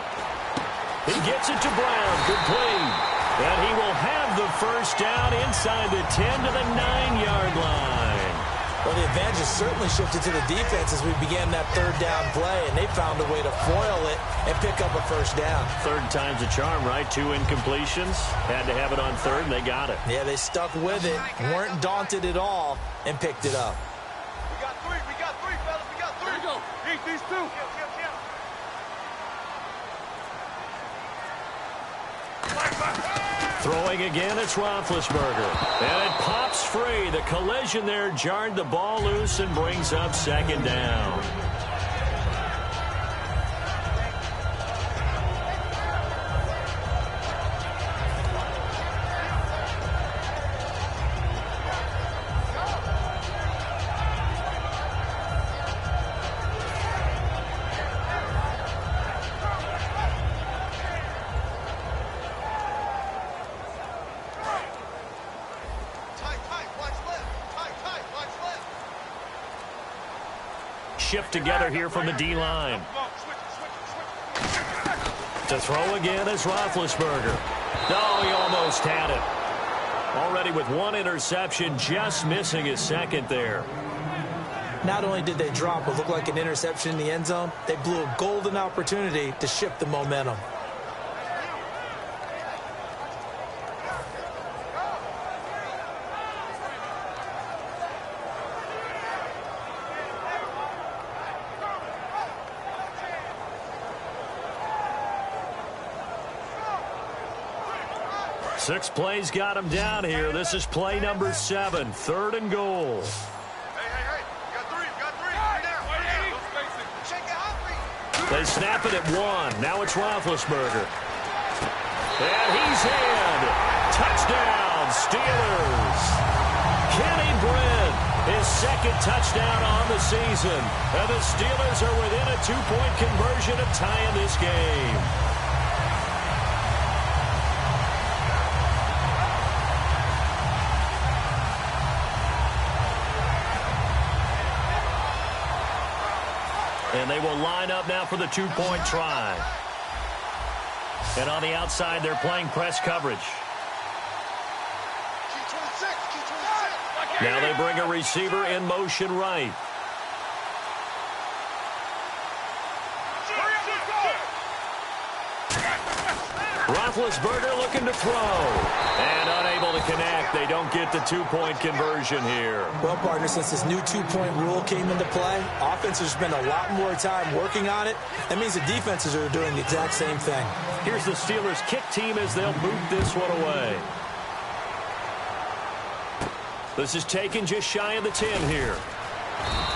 He gets it to Brown, complete. And he will have the 1st down inside the 10 to the 9-yard line. Well, the advantage has certainly shifted to the defense as we began that 3rd down play, and they found a way to foil it and pick up a 1st down. 3rd time's a charm, right? 2 incompletions. Had to have it on 3rd, and they got it. Yeah, they stuck with it, weren't daunted at all, and picked it up. We got 3, fellas. We got 3. Here we go. Eat these 2. Throwing again, it's Roethlisberger. And it pops free. The collision there jarred the ball loose and brings up second down. Shift together here from the D-line. To throw again is Roethlisberger. No, he almost had it. Already with one interception, just missing his second there. Not only did they drop what looked like an interception in the end zone, they blew a golden opportunity to shift the momentum. Six plays got him down here. This is play number 7, 3rd and goal. Hey. Got three. Shake it out. They snap it at 1. Now it's Roethlisberger. And he's in. Touchdown, Steelers. Kenny Britt, his second touchdown on the season. And the Steelers are within a 2-point conversion of tying this game. And they will line up now for the 2-point try. And on the outside, they're playing press coverage. Now they bring a receiver in motion right. Roethlisberger looking to throw. And unable to connect. They don't get the 2-point conversion here. Well, partner, since this new 2-point rule came into play, offenses spend a lot more time working on it. That means the defenses are doing the exact same thing. Here's the Steelers kick team as they'll boot this one away. This is taken just shy of the 10 here.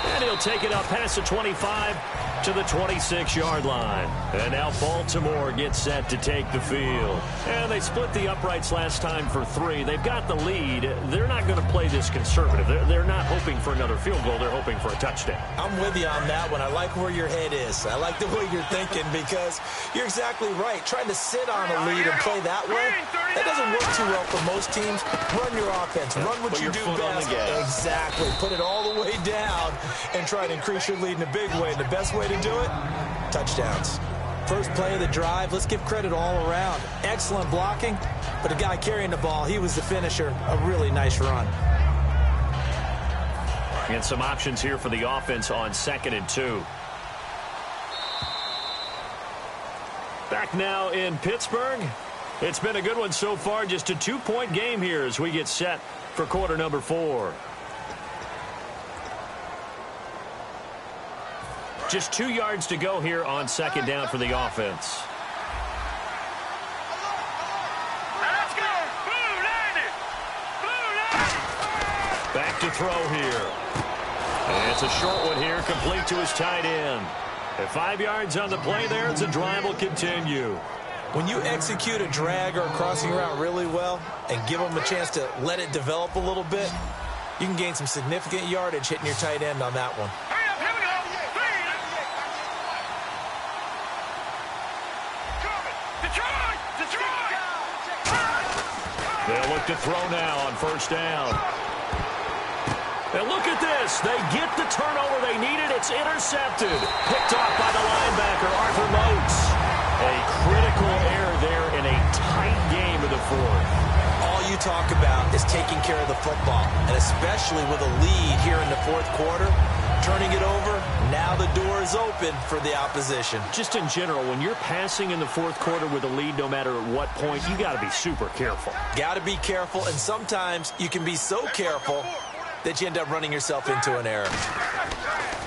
And he'll take it up past the 25 to the 26-yard line. And now Baltimore gets set to take the field. And they split the uprights last time for 3. They've got the lead. They're not going to play this conservative. They're not hoping for another field goal. They're hoping for a touchdown. I'm with you on that one. I like where your head is. I like the way you're thinking because you're exactly right. Trying to sit on a lead and play that way, that doesn't work too well for most teams. Run your offense. Run what you do best. Exactly. Put it all the way down and try to increase your lead in a big way. And the best way to do it, touchdowns. First play of the drive, let's give credit all around. Excellent blocking, but the guy carrying the ball, he was the finisher. A really nice run. And some options here for the offense on 2nd and 2. Back now in Pittsburgh. It's been a good one so far. Just a 2-point game here as we get set for quarter number 4. Just 2 yards to go here on 2nd down for the offense. Let's go. Back to throw here. And it's a short one here, complete to his tight end. At 5 yards on the play there, it's a drive will continue. When you execute a drag or a crossing route really well and give them a chance to let it develop a little bit, you can gain some significant yardage hitting your tight end on that one. They'll look to throw now on 1st down. And look at this. They get the turnover they needed. It's intercepted. Picked off by the linebacker, Arthur Moats. A critical error there in a tight game of the 4th. All you talk about is taking care of the football, and especially with a lead here in the 4th quarter, turning it over, now the door is open for the opposition. Just in general, when you're passing in the 4th quarter with a lead, no matter at what point, you got to be super careful. Got to be careful, and sometimes you can be so careful that you end up running yourself into an error.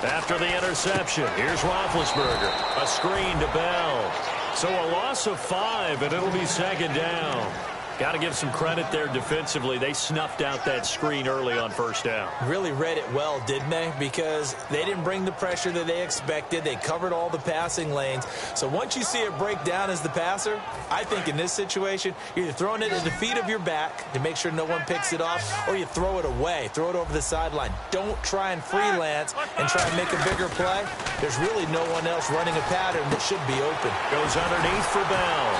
After the interception, here's Roethlisberger. A screen to Bell. So a loss of 5, and it'll be 2nd down. Got to give some credit there defensively. They snuffed out that screen early on first down. Really read it well, didn't they? Because they didn't bring the pressure that they expected. They covered all the passing lanes. So once you see it break down as the passer, I think in this situation, you're either throwing it at the feet of your back to make sure no one picks it off, or you throw it away. Throw it over the sideline. Don't try and freelance and try and make a bigger play. There's really no one else running a pattern that should be open. Goes underneath for Bell.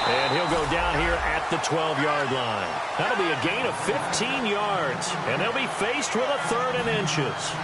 And he'll go down here at the 12-yard line. That'll be a gain of 15 yards. And they'll be faced with a 3rd and inches.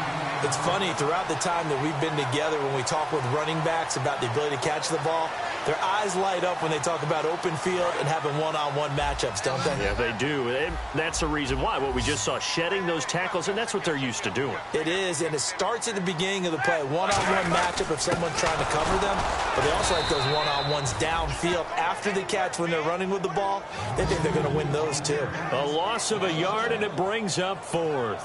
It's funny, throughout the time that we've been together, when we talk with running backs about the ability to catch the ball, their eyes light up when they talk about open field and having one-on-one matchups, don't they? Yeah, they do. And that's the reason why. What we just saw, shedding those tackles, and that's what they're used to doing. It is, and it starts at the beginning of the play. One-on-one matchup if someone's trying to cover them, but they also like those one-on-ones downfield after the catch when they're running with the ball. They think they're going to win those too. A loss of a yard, and it brings up 4th.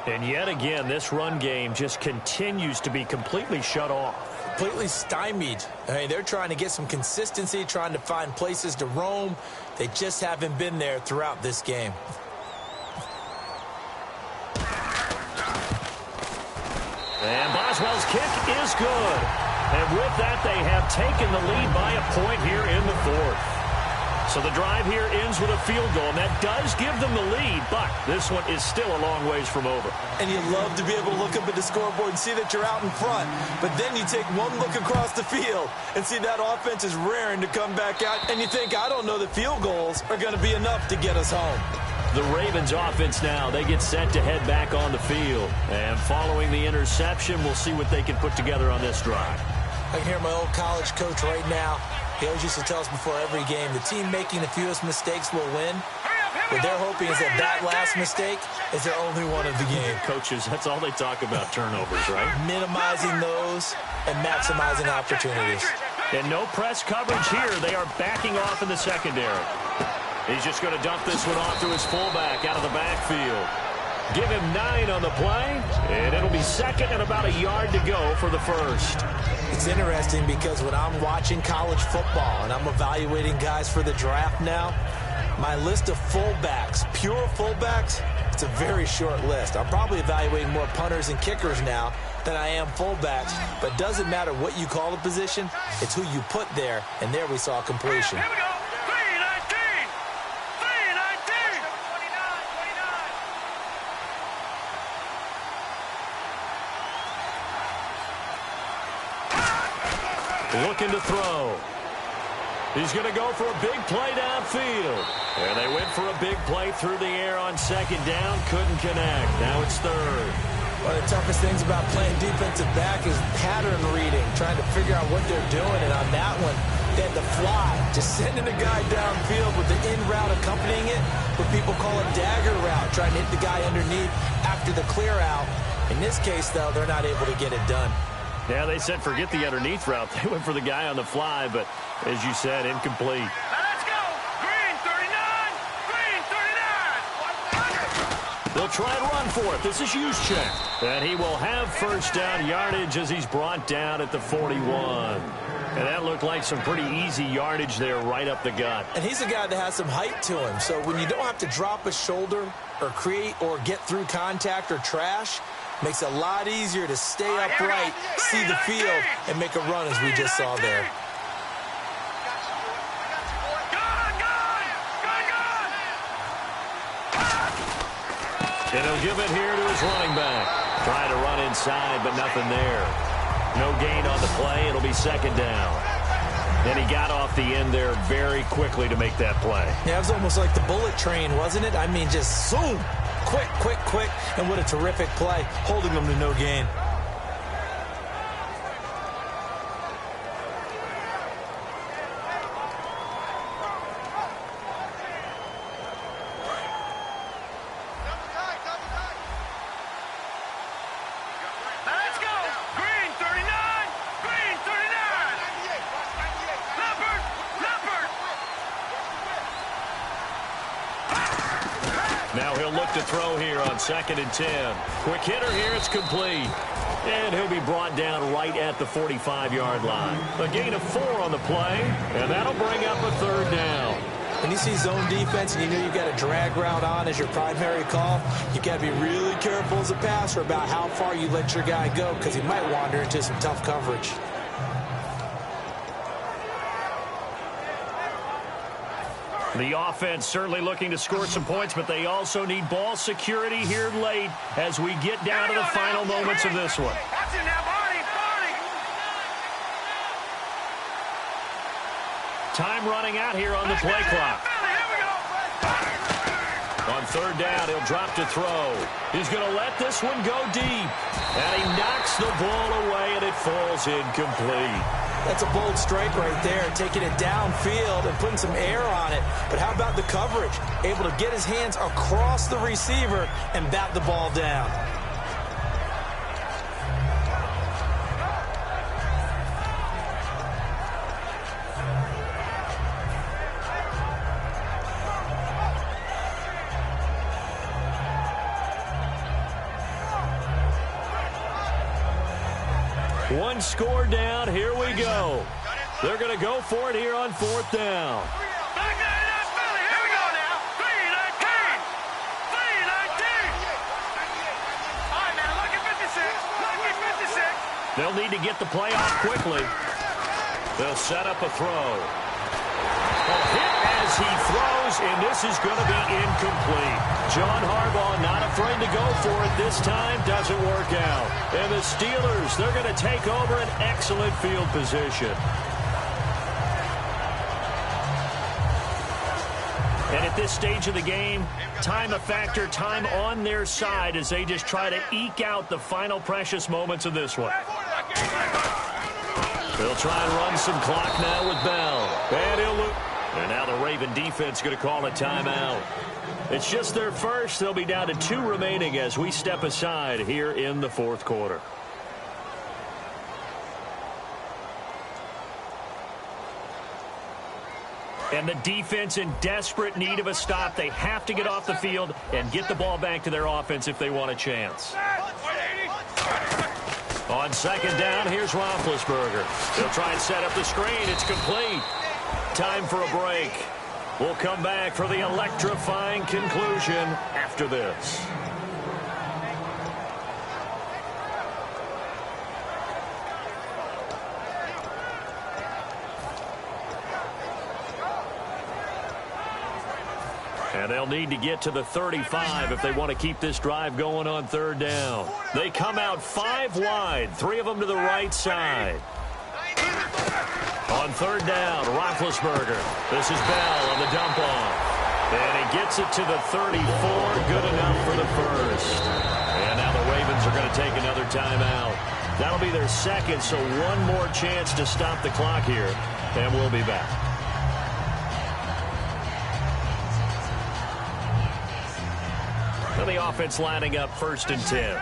And yet again, this run game just continues to be completely shut off. Completely stymied. I mean, they're trying to get some consistency, trying to find places to roam. They just haven't been there throughout this game. And Boswell's kick is good. And with that, they have taken the lead by a point here in the 4th. So the drive here ends with a field goal, and that does give them the lead, but this one is still a long ways from over. And you love to be able to look up at the scoreboard and see that you're out in front, but then you take one look across the field and see that offense is raring to come back out, and you think, I don't know that field goals are going to be enough to get us home. The Ravens offense now, they get set to head back on the field, and following the interception, we'll see what they can put together on this drive. I can hear my old college coach right now. He always used to tell us before every game, the team making the fewest mistakes will win. What they're hoping is that last mistake is their only one of the game. Coaches, that's all they talk about, turnovers, right? Minimizing those and maximizing opportunities. And no press coverage here. They are backing off in the secondary. He's just going to dump this one off to his fullback out of the backfield. Give him 9 on the play, and it'll be 2nd and about a yard to go for the 1st. It's interesting because when I'm watching college football and I'm evaluating guys for the draft now, my list of fullbacks, pure fullbacks, it's a very short list. I'm probably evaluating more punters and kickers now than I am fullbacks, but it doesn't matter what you call the position, it's who you put there, and there we saw completion. Here we go. 319. 319. 29. Looking to throw. He's going to go for a big play downfield. And they went for a big play through the air on 2nd down. Couldn't connect. Now it's 3rd. One of the toughest things about playing defensive back is pattern reading, trying to figure out what they're doing. And on that one, they had to fly, just sending a guy downfield with the in route accompanying it, what people call a dagger route, trying to hit the guy underneath after the clear out. In this case, though, they're not able to get it done. Yeah, they said forget the underneath route. They went for the guy on the fly, but as you said, incomplete. Now let's go. Green 39. Green 39. They'll try and run for it. This is Juszczyk. And he will have 1st down yardage as he's brought down at the 41. And that looked like some pretty easy yardage there right up the gut. And he's a guy that has some height to him. So when you don't have to drop a shoulder or create or get through contact or trash, makes it a lot easier to stay upright, see the field, and make a run as we just saw there. And he'll give it here to his running back. Trying to run inside, but nothing there. No gain on the play. It'll be 2nd down. And he got off the end there very quickly to make that play. Yeah, it was almost like the bullet train, wasn't it? I mean, just zoom. Quick, quick, quick. And what a terrific play, holding them to no gain. Now he'll look to throw here on 2nd and 10. Quick hitter here, it's complete. And he'll be brought down right at the 45-yard line. A gain of 4 on the play, and that'll bring up a 3rd down. When you see zone defense and you know you've got a drag route on as your primary call, you got to be really careful as a passer about how far you let your guy go because he might wander into some tough coverage. The offense certainly looking to score some points, but they also need ball security here late as we get down to the final moments of this one. Time running out here on the play clock. On third down, he'll drop to throw. He's going to let this one go deep. And he knocks the ball away, and it falls incomplete. That's a bold strike right there, taking it downfield and putting some air on it. But how about the coverage? Able to get his hands across the receiver and bat the ball down. One score down. Here we go. They're going to go for it here on fourth down. They'll need to get the play off quickly. They'll set up a throw. A hit as he throws, and this is going to be incomplete. John Harbaugh not afraid to go for it this time. Doesn't work out. And the Steelers, they're going to take over an excellent field position. And at this stage of the game, time a factor, time on their side as they just try to eke out the final precious moments of this one. They'll try and run some clock now with Bell. And he'll look. And now the Raven defense going to call a timeout. It's just their first. They'll be down to 2 remaining as we step aside here in the fourth quarter. And the defense in desperate need of a stop. They have to get off the field and get the ball back to their offense if they want a chance. On second down, here's Roethlisberger. They'll try and set up the screen. It's complete. Time for a break. We'll come back for the electrifying conclusion after this. And they'll need to get to the 35 if they want to keep this drive going on third down. They come out 5 wide, 3 of them to the right side. On third down, Roethlisberger. This is Bell on the dump off. And he gets it to the 34. Good enough for the first. And now the Ravens are going to take another timeout. That'll be their second, so one more chance to stop the clock here. And we'll be back. And the offense lining up first and 10.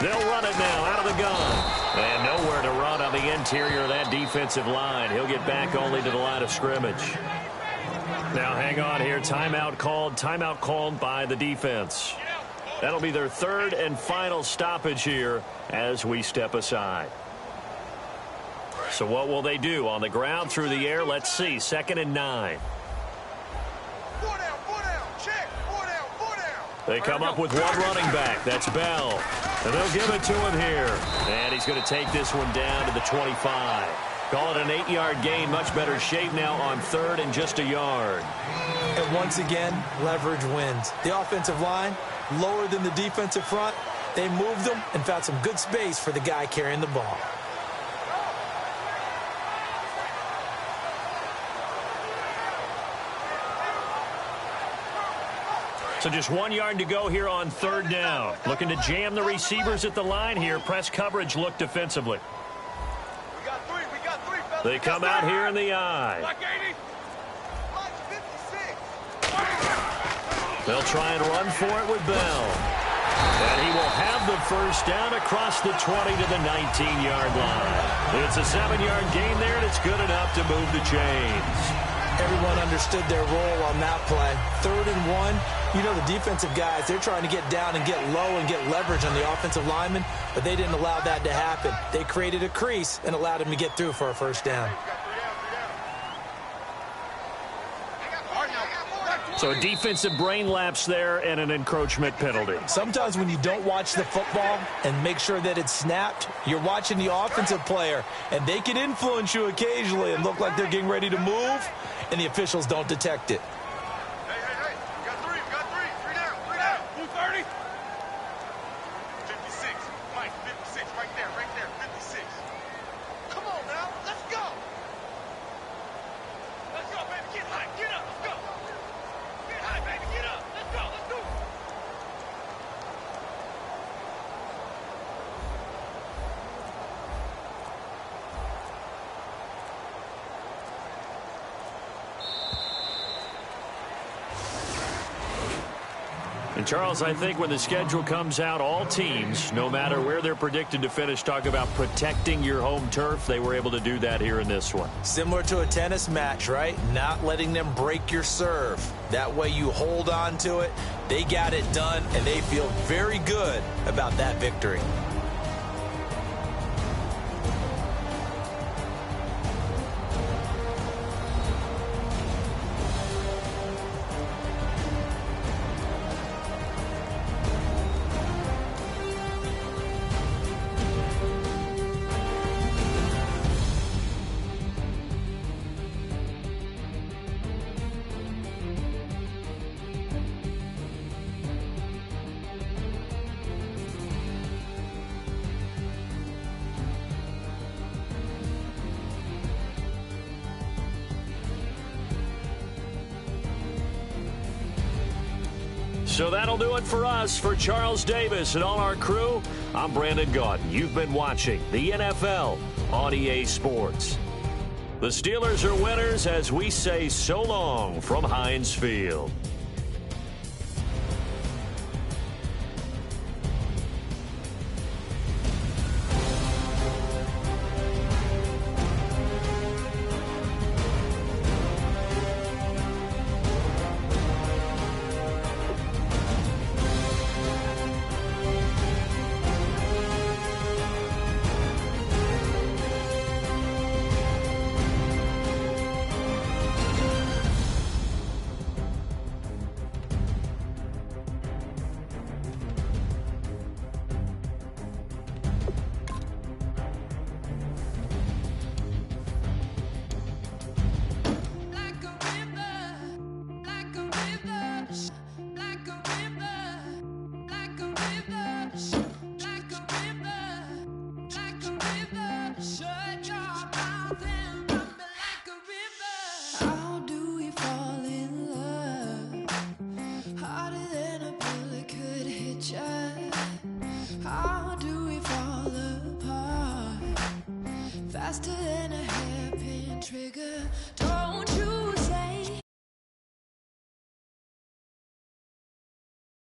They'll run it now out of the gun. And nowhere to run on the interior of that defensive line. He'll get back only to the line of scrimmage. Now hang on here. Timeout called by the defense. That'll be their third and final stoppage here as we step aside. So what will they do? On the ground, through the air, let's see. 2nd and 9. They come up with one running back. That's Bell. And they'll give it to him here. And he's going to take this one down to the 25. Call it an 8-yard gain. Much better shape now on third and just a yard. And once again, leverage wins. The offensive line, lower than the defensive front. They moved them and found some good space for the guy carrying the ball. So just 1 yard to go here on third down. Looking to jam the receivers at the line here. Press coverage look defensively. They come out here in the eye. They'll try and run for it with Bell. And he will have the first down across the 20 to the 19-yard line. It's a 7-yard gain there, and it's good enough to move the chains. Everyone understood their role on that play. 3rd and 1. You know, the defensive guys, they're trying to get down and get low and get leverage on the offensive linemen, but they didn't allow that to happen. They created a crease and allowed him to get through for a first down. So a defensive brain lapse there and an encroachment penalty. Sometimes when you don't watch the football and make sure that it's snapped, you're watching the offensive player, and they can influence you occasionally and look like they're getting ready to move, and the officials don't detect it. Hey, you got three, three down, 230. 56, Mike, 56, right there, 56. Come on now, let's go. Let's go, baby, get high, get up, let's go. Get high, baby, get up, let's go, let's do it. And Charles, I think when the schedule comes out, all teams, no matter where they're predicted to finish, talk about protecting your home turf. They were able to do that here in this one. Similar to a tennis match, right? Not letting them break your serve. That way you hold on to it. They got it done, and they feel very good about that victory. So that'll do it for us. For Charles Davis and all our crew, I'm Brandon Gaudin. You've been watching the NFL on EA Sports. The Steelers are winners as we say so long from Heinz Field.